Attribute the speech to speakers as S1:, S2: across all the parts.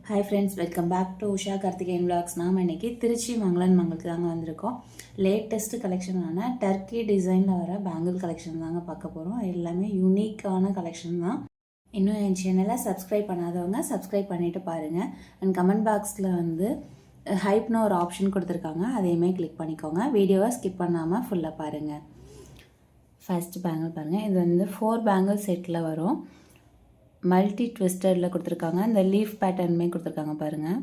S1: Hi friends, welcome back to Usha Karthikeyan vlogs. நாம் இன்றைக்கி திருச்சி மங்களன் மங்களுக்கு தாங்க வந்திருக்கோம். லேட்டஸ்ட்டு கலெக்ஷனான டர்க்கி டிசைனில் வர பேங்கிள் கலெக்ஷன் தாங்க பார்க்க போகிறோம். எல்லாமே யூனிக்கான கலெக்ஷன் தான். இன்னும் என் சேனலை சப்ஸ்கிரைப் பண்ணாதவங்க சப்ஸ்கிரைப் பண்ணிவிட்டு பாருங்கள். அண்ட் கமெண்ட் பாக்ஸில் வந்து ஹைப்னு ஒரு ஆப்ஷன் கொடுத்துருக்காங்க, அதையுமே கிளிக் பண்ணிக்கோங்க. வீடியோவை ஸ்கிப் பண்ணாமல் ஃபுல்லாக பாருங்கள். ஃபர்ஸ்ட் பேங்கிள் பாருங்கள். இது வந்து 4 பேங்கிள் செட்டில் வரும். மல்டி ட்விஸ்டரில் கொடுத்துருக்காங்க. இந்த லீஃப் பேட்டர்னுமே கொடுத்துருக்காங்க பாருங்கள்.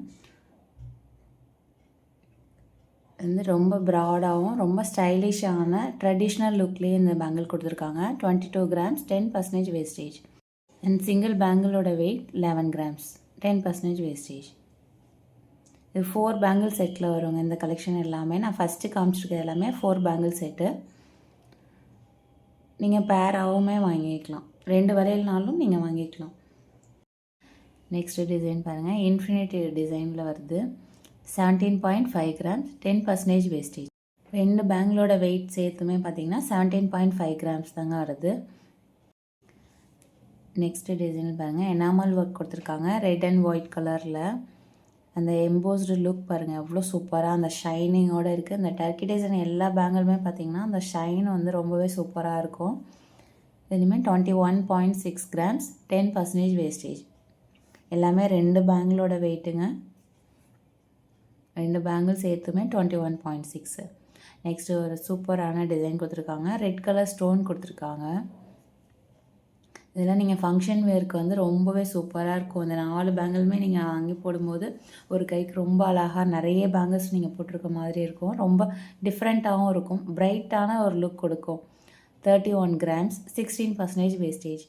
S1: வந்து ரொம்ப ப்ராடாகவும் ரொம்ப ஸ்டைலிஷான ட்ரெடிஷ்னல் லுக்லேயே இந்த பேங்கிள் கொடுத்துருக்காங்க. 22 கிராம்ஸ், 10% வேஸ்டேஜ். அண்ட் சிங்கிள் பேங்கிளோட வெயிட் 11 கிராம்ஸ், 10% வேஸ்டேஜ். இது 4 பேங்கிள் செட்டில் வருங்க. இந்த கலெக்ஷன் எல்லாமே நான் ஃபஸ்ட்டு காமிச்சிருக்கிறது எல்லாமே 4 பேங்கிள் செட்டு. நீங்கள் பேராகவுமே வாங்கிக்கலாம், 2 வளையல்னாலும் நீங்கள் வாங்கிக்கலாம். நெக்ஸ்ட்டு டிசைன் பாருங்கள். இன்ஃபினிட்டி டிசைனில் வருது. 17.5 கிராம்ஸ், 10% வேஸ்டேஜ். 2 பேங்கிளோட வெயிட் சேர்த்துமே பார்த்தீங்கன்னா 17.5 கிராம்ஸ் தாங்க வருது. நெக்ஸ்ட்டு டிசைன் பாருங்கள். எனாமல் ஒர்க் கொடுத்துருக்காங்க ரெட் அண்ட் ஒயிட் கலரில். அந்த எம்போஸ்டு லுக் பாருங்கள் எவ்வளோ சூப்பராக அந்த ஷைனிங்கோடு இருக்குது. அந்த டர்க்கி டிசைன் எல்லா பேங்கிளுமே பார்த்திங்கன்னா அந்த ஷைன் வந்து ரொம்பவே சூப்பராக இருக்கும். இதுலேயுமே 21.6 கிராம்ஸ், 10% வேஸ்டேஜ். எல்லாமே 2 பேங்கிளோட வெயிட்டுங்க. 2 பேங்கிள் சேர்த்துமே 21.6. நெக்ஸ்ட்டு ஒரு சூப்பரான டிசைன் கொடுத்துருக்காங்க. ரெட் கலர் ஸ்டோன் கொடுத்துருக்காங்க. இதெல்லாம் நீங்கள் ஃபங்க்ஷன் வேருக்கு வந்து ரொம்பவே சூப்பராக இருக்கும். இந்த 4 பேங்கிளுமே நீங்கள் வாங்கி போடும்போது ஒரு கைக்கு ரொம்ப அழகாக நிறைய பேங்கிள்ஸ் நீங்கள் போட்டிருக்க மாதிரி இருக்கும். ரொம்ப டிஃப்ரெண்ட்டாகவும் இருக்கும். பிரைட்டான ஒரு லுக் கொடுக்கும். 31 grams, 16% wastage.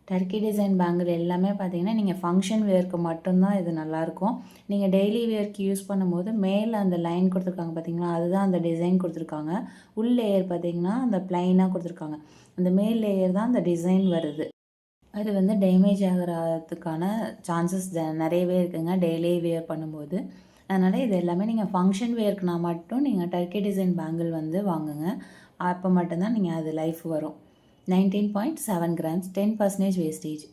S1: Turkey design bangle எல்லாமே பார்த்தீங்கன்னா நீங்கள் ஃபங்க்ஷன் வேருக்கு மட்டும்தான் இது நல்லாயிருக்கும். நீங்கள் டெய்லி வேருக்கு யூஸ் பண்ணும்போது மேலே அந்த லைன் கொடுத்துருக்காங்க பார்த்தீங்களா, அதுதான் அந்த டிசைன் கொடுத்துருக்காங்க. உள் லேயர் பார்த்தீங்கன்னா அந்த ப்ளைனாக கொடுத்துருக்காங்க. அந்த மேல் லேயர் தான் அந்த டிசைன் வருது. அது வந்து டேமேஜ் ஆகிறதுக்கான சான்சஸ் நிறையவே இருக்குங்க டெய்லி வேர் பண்ணும்போது. அதனால் இது எல்லாமே நீங்கள் ஃபங்க்ஷன் வேர்க்குனா மட்டும் நீங்கள் டர்க்கி டிசைன் பேங்கிள் வந்து வாங்குங்க. அப்போ மட்டும்தான் நீங்கள் அது லைஃப் வரும். 19.7 கிராம்ஸ், 10% வேஸ்டேஜ்.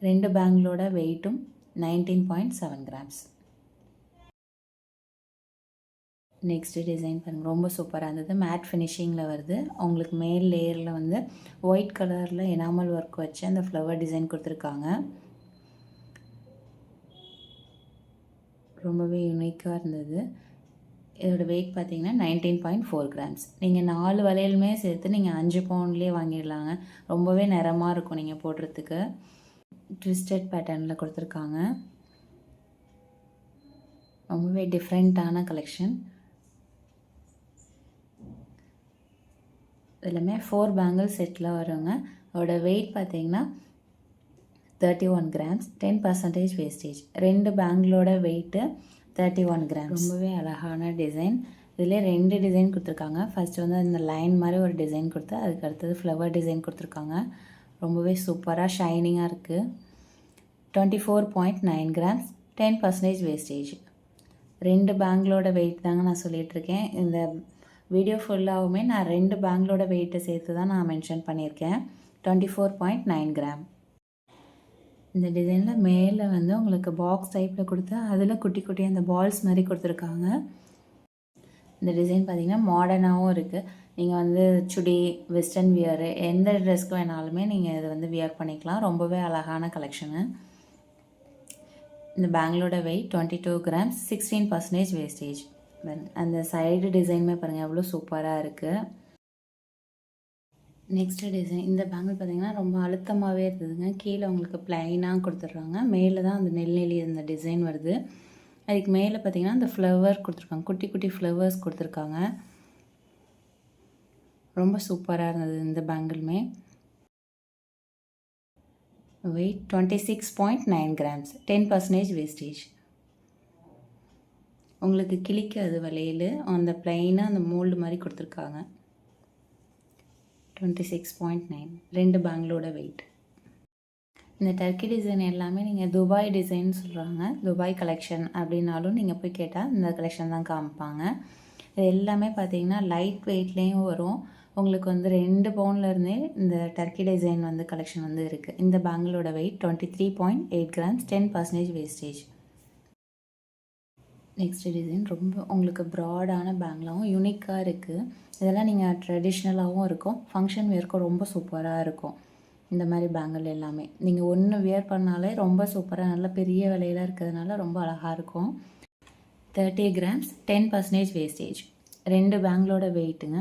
S1: 2 பேங்கிளோட வெயிட்டும் 19.7 கிராம்ஸ். நெக்ஸ்ட்டு டிசைன் பாருங்கள், ரொம்ப சூப்பராக இருந்தது. மேட் ஃபினிஷிங்கில் வருது. உங்களுக்கு மேல் லேயரில் வந்து ஒயிட் கலரில் எனாமல் ஒர்க் வச்சு அந்த ஃப்ளவர் டிசைன் கொடுத்துருக்காங்க. ரொம்பவே யூனிக்காக இருந்தது. இதோட வெயிட் பார்த்தீங்கன்னா 19.4 கிராம்ஸ். நீங்கள் 4 வளையலுமே சேர்த்து நீங்கள் 5 பவுண்ட்லேயே வாங்கிடலாங்க. ரொம்பவே நிறமாக இருக்கும் நீங்கள் போடுறதுக்கு. ட்விஸ்டட் பேட்டர்னில் கொடுத்துருக்காங்க. ரொம்பவே டிஃப்ரெண்ட்டான கலெக்ஷன். எல்லாமே 4 பேங்கிள் செட்டில் வருங்க. அதோட வெயிட் பார்த்தீங்கன்னா 31 கிராம்ஸ், 10% வேஸ்டேஜ். 2 பேங்கிளோட வெயிட்டு 31 கிராம்ஸ். ரொம்பவே அழகான டிசைன். இதிலே 2 டிசைன் கொடுத்துருக்காங்க. ஃபஸ்ட்டு வந்து அந்த லைன் மாதிரி ஒரு டிசைன் கொடுத்து அதுக்கு அடுத்தது ஃப்ளவர் டிசைன் கொடுத்துருக்காங்க. ரொம்பவே சூப்பராக ஷைனிங்காக இருக்குது. 24.9 கிராம்ஸ், 10% வேஸ்டேஜ். 2 பேங்கிளோட வெயிட் தாங்க நான் சொல்லிகிட்ருக்கேன். இந்த வீடியோ ஃபுல்லாகவுமே நான் 2 பேங்கிளோட வெயிட்டை சேர்த்து தான் நான் மென்ஷன் பண்ணியிருக்கேன். 24.9 கிராம். இந்த டிசைனில் மேலே வந்து உங்களுக்கு பாக்ஸ் டைப்பில் கொடுத்து அதில் குட்டி குட்டி அந்த பால்ஸ் மாதிரி கொடுத்துருக்காங்க. இந்த டிசைன் பார்த்திங்கன்னா மாடர்னாகவும் இருக்குது. நீங்கள் வந்து சுடி, வெஸ்டர்ன் வியரு எந்த ட்ரெஸ்க்கு வேணாலுமே நீங்கள் இதை வந்து வியர் பண்ணிக்கலாம். ரொம்பவே அழகான கலெக்ஷனு. இந்த பேங்கிளோட வெயிட் 22 கிராம்ஸ், 16% வேஸ்டேஜ். அந்த சைடு டிசைனுமே பாருங்கள் எவ்வளோ சூப்பராக இருக்குது. Next design. இந்த பேங்கிள் பார்த்திங்கன்னா ரொம்ப அழுத்தமாகவே இருந்ததுங்க. கீழே உங்களுக்கு ப்ளைனாக கொடுத்துட்றாங்க. மேலே தான் அந்த நெல்லி அந்த டிசைன் வருது. அதுக்கு மேலே பார்த்திங்கன்னா அந்த ஃப்ளவர் கொடுத்துருக்காங்க. குட்டி குட்டி ஃப்ளவர்ஸ் கொடுத்துருக்காங்க. ரொம்ப சூப்பராக இருந்தது இந்த பேங்கிளுமே. Wait 26.9 grams, 10% wastage. உங்களுக்கு கிளிக்காது வளையல். அந்த ப்ளைனாக அந்த மோல்டு மாதிரி கொடுத்துருக்காங்க. 26.9. 2 பேங்கிளோட வெயிட். இந்த டர்க்கி டிசைன் எல்லாமே நீங்கள் துபாய் டிசைன் சொல்கிறாங்க. துபாய் கலெக்ஷன் அப்படின்னாலும் நீங்கள் போய் கேட்டால் இந்த கலெக்ஷன் தான் காமிப்பாங்க. இது எல்லாமே பார்த்தீங்கன்னா லைட் வெயிட்லேயும் வரும். உங்களுக்கு வந்து 2 பவுன்லேருந்தே இந்த டர்க்கி டிசைன் வந்து கலெக்ஷன் வந்து இருக்குது. இந்த பேங்கிளோட weight 23.8 grams, 10% wastage. Next design ரொம்ப உங்களுக்கு ப்ராடான பேங்கிளாகவும் யூனிக்காக இருக்குது. இதெல்லாம் நீங்கள் ட்ரெடிஷ்னலாகவும் இருக்கும், ஃபங்க்ஷன் வேர்க்கும் ரொம்ப சூப்பராக இருக்கும். இந்த மாதிரி பேங்கிள் எல்லாமே நீங்கள் ஒன்று வியர் பண்ணாலே ரொம்ப சூப்பராக நல்ல பெரிய விலையில் இருக்கிறதுனால ரொம்ப அழகாக இருக்கும். 30 கிராம்ஸ், 10% வேஸ்டேஜ். 2 பேங்கிளோட வெயிட்டுங்க.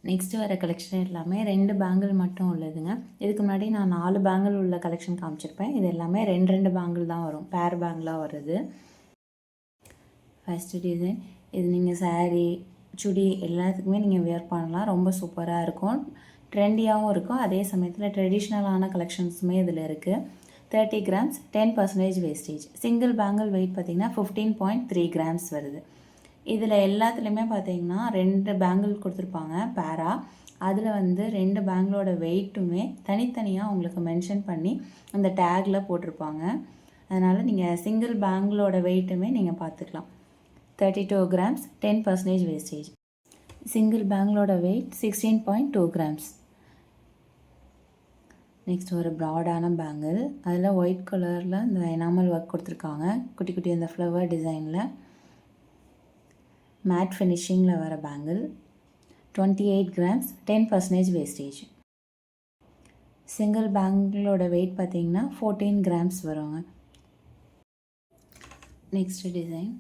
S1: நெக்ஸ்ட்டு வர கலெக்ஷன் எல்லாமே 2 பேங்கிள் மட்டும் உள்ளதுங்க. இதுக்கு முன்னாடி நான் 4 பேங்கிள் உள்ள கலெக்ஷன் காமிச்சிருப்பேன். இது எல்லாமே 2 பேங்கிள் தான் வரும், பேர் பேங்கிளாக வருது. ஃபஸ்ட்டு டிசைன் இது நீங்கள் சாரீ, சுடி எல்லாத்துக்குமே நீங்கள் வியர் பண்ணலாம். ரொம்ப சூப்பராக இருக்கும், ட்ரெண்டியாகவும் இருக்கும். அதே சமயத்தில் ட்ரெடிஷ்னலான கலெக்ஷன்ஸுமே இதில் இருக்குது. 30 grams, 10% wastage. Single bangle weight பார்த்திங்கன்னா 15.3 கிராம்ஸ் வருது. இதில் எல்லாத்துலேயுமே பார்த்திங்கன்னா 2 பேங்கிள் கொடுத்துருப்பாங்க பேரா. அதில் வந்து 2 பேங்கிளோட வெயிட்டுமே தனித்தனியாக உங்களுக்கு மென்ஷன் பண்ணி அந்த டேக்கில் போட்டிருப்பாங்க. அதனால் நீங்கள் சிங்கிள் பேங்கிளோட வெயிட்டுமே நீங்கள் பார்த்துக்கலாம். 32 கிராம்ஸ், 10% வேஸ்டேஜ். சிங்கிள் பேங்கிளோட வெயிட் 16.2 கிராம்ஸ். நெக்ஸ்ட் ஒரு ப்ராடான பேங்கிள், அதில் ஒயிட் கலரில் இந்த எனாமல் ஒர்க் கொடுத்துருக்காங்க, குட்டி குட்டி அந்த ஃப்ளவர் டிசைனில். மேட் ஃபினிஷிங்கில் வர பேங்கிள். 28 grams, 10% wastage. சிங்கிள் பேங்கிளோட வெயிட் பார்த்திங்கன்னா 14 கிராம்ஸ் வருங்க. நெக்ஸ்ட் டிசைன்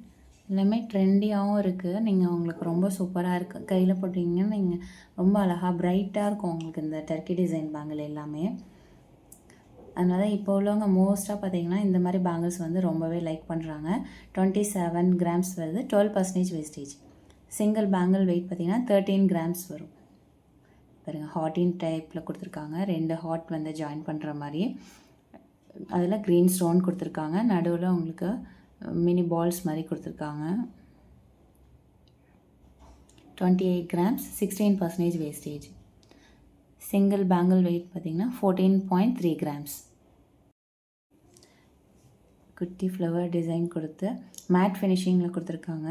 S1: எல்லாமே ட்ரெண்டியாகவும் இருக்குது. நீங்கள் உங்களுக்கு ரொம்ப சூப்பராக இருக்குது, கையில் போட்டிங்கன்னா நீங்கள் ரொம்ப அழகாக ப்ரைட்டாக இருக்கும் உங்களுக்கு இந்த டர்க்கி டிசைன் பேங்கிள் எல்லாமே. அதனால் இப்போ உள்ளவங்க மோஸ்ட்டாக பார்த்திங்கன்னா இந்த மாதிரி பேங்கிள்ஸ் வந்து ரொம்பவே லைக் பண்ணுறாங்க. 27 கிராம்ஸ் வருது, 12% வேஸ்டேஜ். சிங்கிள் பேங்கிள் வெயிட் பார்த்திங்கன்னா 13 கிராம்ஸ் வரும். பாருங்கள், ஹாட்டின் டைப்பில் கொடுத்துருக்காங்க, 2 ஹாட் வந்து ஜாயின் பண்ணுற மாதிரி. அதில் க்ரீன் ஸ்டோன் கொடுத்துருக்காங்க, நடுவில் உங்களுக்கு மினி பால்ஸ் மாதிரி கொடுத்துருக்காங்க. 28 grams, 16% wastage. Single bangle weight பார்த்திங்கன்னா 14.3 கிராம்ஸ். குட்டி ஃப்ளவர் டிசைன் கொடுத்து மேட் ஃபினிஷிங்கில் கொடுத்துருக்காங்க.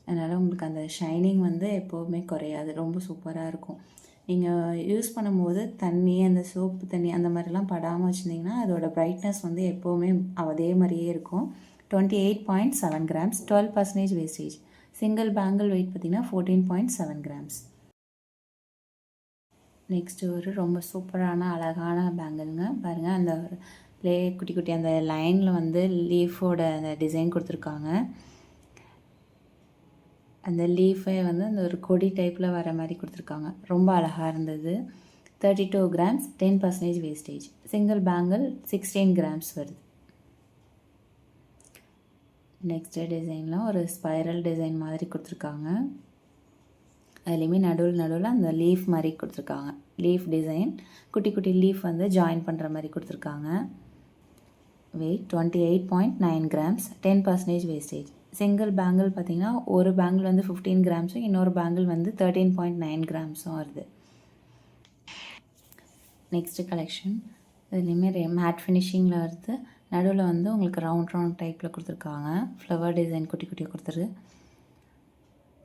S1: அதனால் உங்களுக்கு அந்த ஷைனிங் வந்து எப்போவுமே குறையாது, ரொம்ப சூப்பராக இருக்கும். நீங்கள் யூஸ் பண்ணும்போது தண்ணி, அந்த சோப்பு தண்ணி அந்த மாதிரிலாம் படாமல் வச்சுருந்தீங்கன்னா அதோடய ப்ரைட்னஸ் வந்து எப்போவுமே அதே மாதிரியே இருக்கும். 28.7 grams, 12% wastage. Single bangle weight பார்த்திங்கன்னா 14.7 கிராம்ஸ். நெக்ஸ்ட்டு ஒரு ரொம்ப சூப்பரான அழகான பேங்கிள்ங்க. பாருங்கள், அந்த குட்டி குட்டி அந்த லைனில் வந்து லீஃபோட அந்த டிசைன் கொடுத்துருக்காங்க. அந்த லீஃபே வந்து அந்த ஒரு கொடி டைப்பில் வர மாதிரி கொடுத்துருக்காங்க, ரொம்ப அழகாக இருந்தது. 32 grams, 10% wastage. Single bangle 16 grams வருது. நெக்ஸ்ட்டு டிசைனில் ஒரு ஸ்பைரல் டிசைன் மாதிரி கொடுத்துருக்காங்க. அதுலேயுமே நடுவில் அந்த லீஃப் மாதிரி கொடுத்துருக்காங்க, லீஃப் டிசைன், குட்டி குட்டி லீஃப் வந்து ஜாயின் பண்ணுற மாதிரி கொடுத்துருக்காங்க. Weight 28.9 grams, 10% wastage. Single bangle பார்த்திங்கன்னா ஒரு பேங்கிள் வந்து 15 கிராம்ஸும் இன்னொரு பேங்கிள் வந்து 13.9 கிராம்ஸும் வருது. நெக்ஸ்ட்டு கலெக்ஷன் இதுலேயுமே மேட் ஃபினிஷிங்கில் வருது. நடுவில் வந்து உங்களுக்கு ரவுண்ட் டைப்பில் கொடுத்துருக்காங்க, ஃப்ளவர் டிசைன் குட்டி குட்டியாக கொடுத்துருக்கு.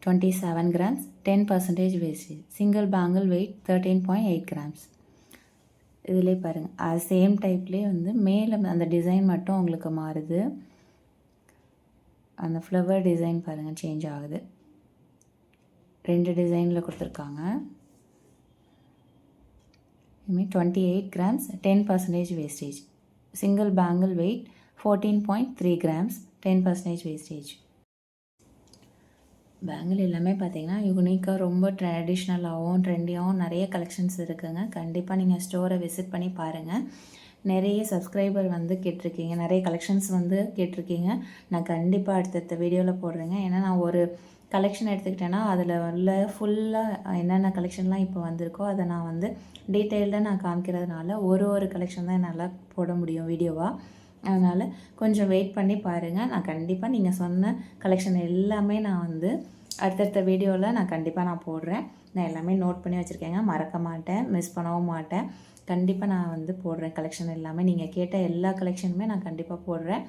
S1: 27 grams, 10% wastage. Single bangle weight 13.8 grams. இதிலே பாருங்கள், அது சேம் டைப்லேயே வந்து மேலே அந்த டிசைன் மட்டும் உங்களுக்கு மாறுது. அந்த ஃப்ளவர் டிசைன் பாருங்கள் சேஞ்ச் ஆகுது. 2 டிசைனில் கொடுத்துருக்காங்க. இதுமாதிரி 28 grams, 10% wastage. Single bangle weight 14.3 grams, 10% wastage. Bangle எல்லாமே பார்த்திங்கன்னா யூனிக்காக ரொம்ப ட்ரெடிஷ்னலாகவும் ட்ரெண்டியாகவும் நிறைய கலெக்ஷன்ஸ் இருக்குதுங்க. கண்டிப்பாக நீங்கள் ஸ்டோரை விசிட் பண்ணி பாருங்கள். நிறைய சப்ஸ்கிரைபர் வந்து கேட்டிருக்கீங்க, நிறைய கலெக்ஷன்ஸ் வந்து கேட்டிருக்கீங்க. நான் கண்டிப்பாக அடுத்தடுத்த வீடியோவில் போடுறேங்க. ஏன்னா நான் ஒரு கலெக்ஷன் எடுத்துக்கிட்டேன்னா அதில் உள்ள ஃபுல்லாக என்னென்ன கலெக்ஷன்லாம் இப்போ வந்திருக்கோ அதை நான் வந்து டீட்டெயில்டாக நான் காமிக்கிறதுனால ஒரு கலெக்ஷன் தான் என்னால் போட முடியும் வீடியோவாக. அதனால் கொஞ்சம் வெயிட் பண்ணி பாருங்கள். நான் கண்டிப்பாக நீங்கள் சொன்ன கலெக்ஷன் எல்லாமே நான் வந்து அடுத்தடுத்த வீடியோவில் நான் கண்டிப்பாக போடுறேன். நான் எல்லாமே நோட் பண்ணி வச்சுருக்கேங்க, மறக்க மாட்டேன், மிஸ் பண்ணவும் மாட்டேன். கண்டிப்பாக நான் வந்து போடுறேன் கலெக்ஷன் எல்லாமே. நீங்கள் கேட்ட எல்லா கலெக்ஷனுமே நான் கண்டிப்பாக போடுறேன்.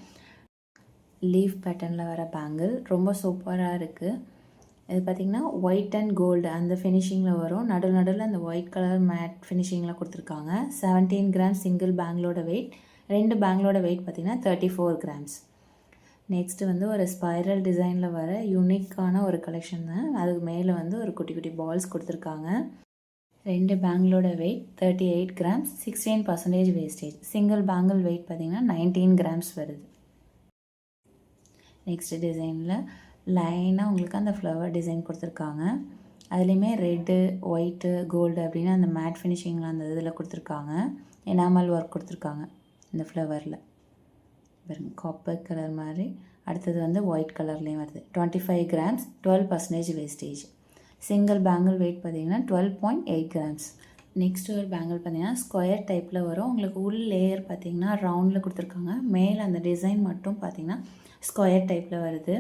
S1: லீஃப் பேட்டர்னில் வர பேங்கிள் ரொம்ப சூப்பராக இருக்குது. இது பார்த்திங்கன்னா ஒயிட் அண்ட் கோல்டு அந்த ஃபினிஷிங்கில் வரும். நடுவில் அந்த ஒயிட் கலர் மேட் ஃபினிஷிங்கில் கொடுத்துருக்காங்க. 17 கிராம்ஸ் சிங்கிள் பேங்கிளோட வெயிட். 2 பேங்கிளோட வெயிட் பார்த்திங்கன்னா 34 கிராம்ஸ். நெக்ஸ்ட்டு வந்து ஒரு ஸ்பைரல் டிசைனில் வர யூனிக்கான ஒரு கலெக்ஷன் தான். அதுக்கு மேலே வந்து ஒரு குட்டி குட்டி பால்ஸ் கொடுத்துருக்காங்க. 2 பேங்கிளோட weight 38 grams, 16% wastage. Single bangle weight பார்த்திங்கன்னா 19 கிராம்ஸ் வருது. நெக்ஸ்ட் டிசைனில் லைனாக உங்களுக்கு அந்த ஃப்ளவர் டிசைன் கொடுத்துருக்காங்க. அதுலேயுமே ரெட்டு, ஒயிட்டு, கோல்டு அப்படின்னு அந்த மேட் ஃபினிஷிங்கில் அந்த இதில் கொடுத்துருக்காங்க. எனாமல் ஒர்க் கொடுத்துருக்காங்க இந்த ஃப்ளவரில். பாருங்க, காப்பர் கலர் மாதிரி. அடுத்தது வந்து ஒயிட் கலர்லேயும் வருது. 25 grams, 12% wastage. Single bangle weight பார்த்திங்கன்னா 12.8 கிராம்ஸ். நெக்ஸ்ட் ஒரு பேங்கிள் பார்த்திங்கன்னா ஸ்கொயர் டைப்பில் வரும். உங்களுக்கு உள் லேயர் பார்த்திங்கன்னா ரவுண்டில் கொடுத்துருக்காங்க. மேலே அந்த டிசைன் மட்டும் பார்த்திங்கன்னா ஸ்கொயர் டைப்பில் வருது.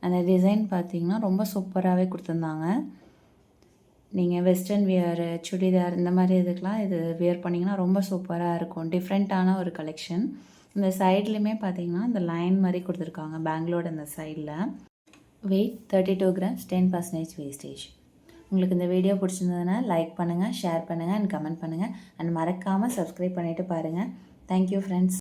S1: அந்த டிசைன் பார்த்திங்கன்னா ரொம்ப சூப்பராகவே கொடுத்துருந்தாங்க. நீங்கள் வெஸ்டர்ன் வியரு, சுடிதார் இந்த மாதிரி இதுக்கெலாம் இது வியர் பண்ணிங்கன்னா ரொம்ப சூப்பராக இருக்கும். டிஃப்ரெண்ட்டான ஒரு கலெக்ஷன். இந்த சைட்லேயுமே பார்த்திங்கன்னா இந்த லைன் மாதிரி கொடுத்துருக்காங்க பேங்கிளோட அந்த சைடில். Weight 32 grams, 10% wastage. உங்களுக்கு இந்த வீடியோ பிடிச்சிருந்ததுன்னா லைக் பண்ணுங்கள், ஷேர் பண்ணுங்கள் அண்ட் கமெண்ட் பண்ணுங்கள். அண்ட் மறக்காமல் சப்ஸ்கிரைப் பண்ணிவிட்டு பாருங்கள். Thank you friends.